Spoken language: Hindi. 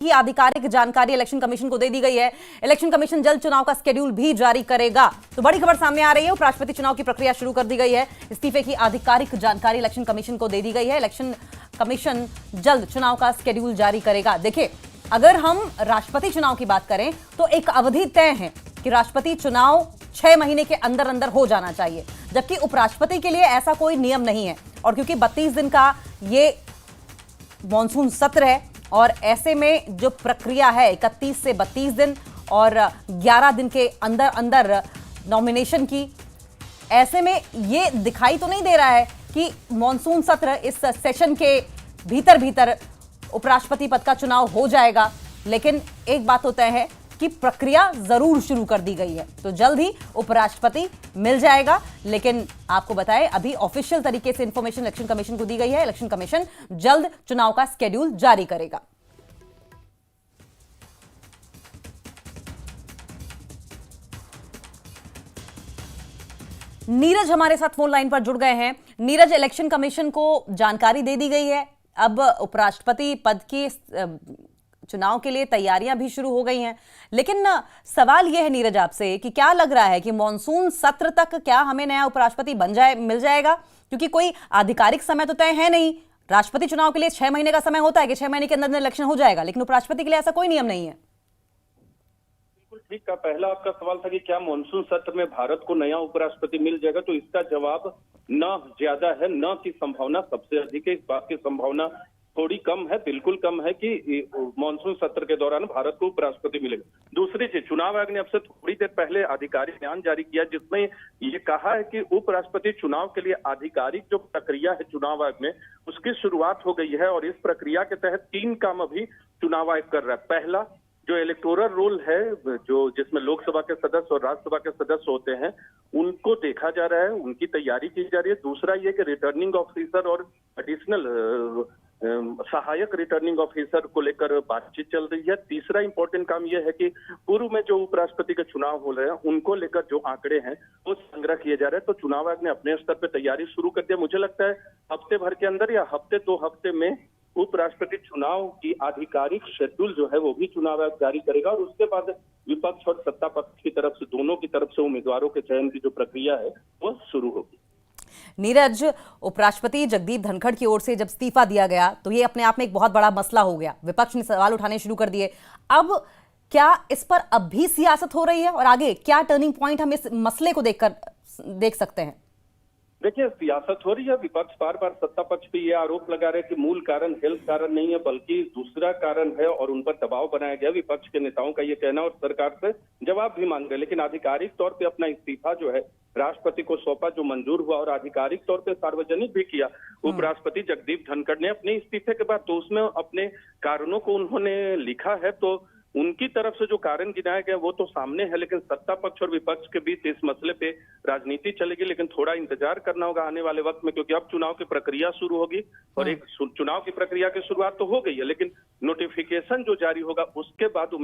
की आधिकारिक जानकारी इलेक्शन कमीशन को दे दी गई है। इलेक्शन कमीशन जल्द चुनाव का स्केड्यूल भी जारी करेगा। तो बड़ी खबर सामने आ रही है, उपराष्ट्रपति चुनाव की प्रक्रिया शुरू कर दी गई है। इस्तीफे की आधिकारिक जानकारी इलेक्शन कमीशन को दे दी गई है। इलेक्शन कमीशन जल्द चुनाव का स्केड्यूल जारी करेगा। देखिए, अगर हम राष्ट्रपति चुनाव की बात करें तो एक अवधि तय है कि राष्ट्रपति चुनाव 6 महीने के अंदर अंदर हो जाना चाहिए, जबकि उपराष्ट्रपति के लिए ऐसा कोई नियम नहीं है। और क्योंकि 32 दिन का ये मॉनसून सत्र है और ऐसे में जो प्रक्रिया है 31 से 32 दिन और 11 दिन के अंदर अंदर नॉमिनेशन की, ऐसे में ये दिखाई तो नहीं दे रहा है कि मॉनसून सत्र इस सेशन के भीतर भीतर उपराष्ट्रपति पद का चुनाव हो जाएगा। लेकिन एक बात तो तय है कि प्रक्रिया जरूर शुरू कर दी गई है, तो जल्द ही उपराष्ट्रपति मिल जाएगा। लेकिन आपको बताएं, अभी ऑफिशियल तरीके से इंफॉर्मेशन इलेक्शन कमीशन को दी गई है। इलेक्शन कमीशन जल्द चुनाव का स्केड्यूल जारी करेगा। नीरज हमारे साथ फोन लाइन पर जुड़ गए हैं। नीरज, इलेक्शन कमीशन को जानकारी दे दी गई है, अब उपराष्ट्रपति पद की चुनाव के लिए तैयारियां भी शुरू हो गई हैं। लेकिन सवाल यह है नीरज आपसे कि क्या लग रहा है कि मॉनसून सत्र तक क्या हमें नया उपराष्ट्रपति मिल जाएगा? क्योंकि कोई आधिकारिक समय तो तय है नहीं। राष्ट्रपति चुनाव के लिए 6 महीने का समय होता है कि 6 महीने के अंदर इलेक्शन हो जाएगा, लेकिन उपराष्ट्रपति के लिए ऐसा कोई नियम नहीं है। बिल्कुल ठीक का पहला आपका सवाल था कि क्या मॉनसून सत्र में भारत को नया उपराष्ट्रपति मिल जाएगा, तो इसका जवाब न ज्यादा है, न की संभावना सबसे अधिक है। इस बात की संभावना थोड़ी कम है, बिल्कुल कम है कि मॉनसून सत्र के दौरान भारत को उपराष्ट्रपति मिलेगा। दूसरी चीज, चुनाव आयोग ने अब से थोड़ी देर पहले आधिकारिक बयान जारी किया जिसमें ये कहा है कि उपराष्ट्रपति चुनाव के लिए आधिकारिक जो प्रक्रिया है चुनाव आयोग में, उसकी शुरुआत हो गई है। और इस प्रक्रिया के तहत 3 काम अभी चुनाव आयोग कर रहा है। पहला, जो इलेक्टोरल रोल है, जो जिसमें लोकसभा के सदस्य और राज्यसभा के सदस्य होते हैं, उनको देखा जा रहा है, उनकी तैयारी की जा रही है। दूसरा ये कि रिटर्निंग ऑफिसर और एडिशनल सहायक रिटर्निंग ऑफिसर को लेकर बातचीत चल रही है। तीसरा इंपॉर्टेंट काम यह है कि पूर्व में जो उपराष्ट्रपति के चुनाव हो रहे हैं उनको लेकर जो आंकड़े हैं वो संग्रह किए जा रहे हैं। तो चुनाव आयोग ने अपने स्तर पर तैयारी शुरू कर दिया। मुझे लगता है हफ्ते भर के अंदर या हफ्ते 2 हफ्ते में उपराष्ट्रपति चुनाव की आधिकारिक शेड्यूल जो है वो भी चुनाव आयोग जारी करेगा। और उसके बाद विपक्ष और सत्ता पक्ष की तरफ से, दोनों की तरफ से उम्मीदवारों के चयन की जो प्रक्रिया है वो शुरू होगी। नीरज, उपराष्ट्रपति जगदीप धनखड़ की ओर से जब इस्तीफा दिया गया तो ये अपने आप में एक बहुत बड़ा मसला हो गया। विपक्ष ने सवाल उठाने शुरू कर दिए। अब क्या इस पर अब भी सियासत हो रही है और आगे क्या टर्निंग पॉइंट हम इस मसले को देख सकते हैं? देखिए, सियासत हो रही है। विपक्ष बार बार सत्ता पक्ष पे ये आरोप लगा रहे हैं कि मूल कारण हेल्थ कारण नहीं है बल्कि दूसरा कारण है और उन पर दबाव बनाया गया। विपक्ष के नेताओं का ये कहना और सरकार से जवाब भी मांग रहे, लेकिन आधिकारिक तौर पे अपना इस्तीफा जो है राष्ट्रपति को सौंपा, जो मंजूर हुआ और आधिकारिक तौर पे सार्वजनिक भी किया उपराष्ट्रपति जगदीप धनखड़ ने अपने इस्तीफे के बाद। तो उसमें अपने कारणों को उन्होंने लिखा है, तो उनकी तरफ से जो कारण गिनाया गया वो तो सामने है। लेकिन सत्ता पक्ष और विपक्ष के बीच इस मसले पे राजनीति चलेगी, लेकिन थोड़ा इंतजार करना होगा आने वाले वक्त में, क्योंकि अब चुनाव की प्रक्रिया शुरू होगी। और एक चुनाव की प्रक्रिया की शुरुआत तो हो गई है, लेकिन नोटिफिकेशन जो जारी होगा उसके बाद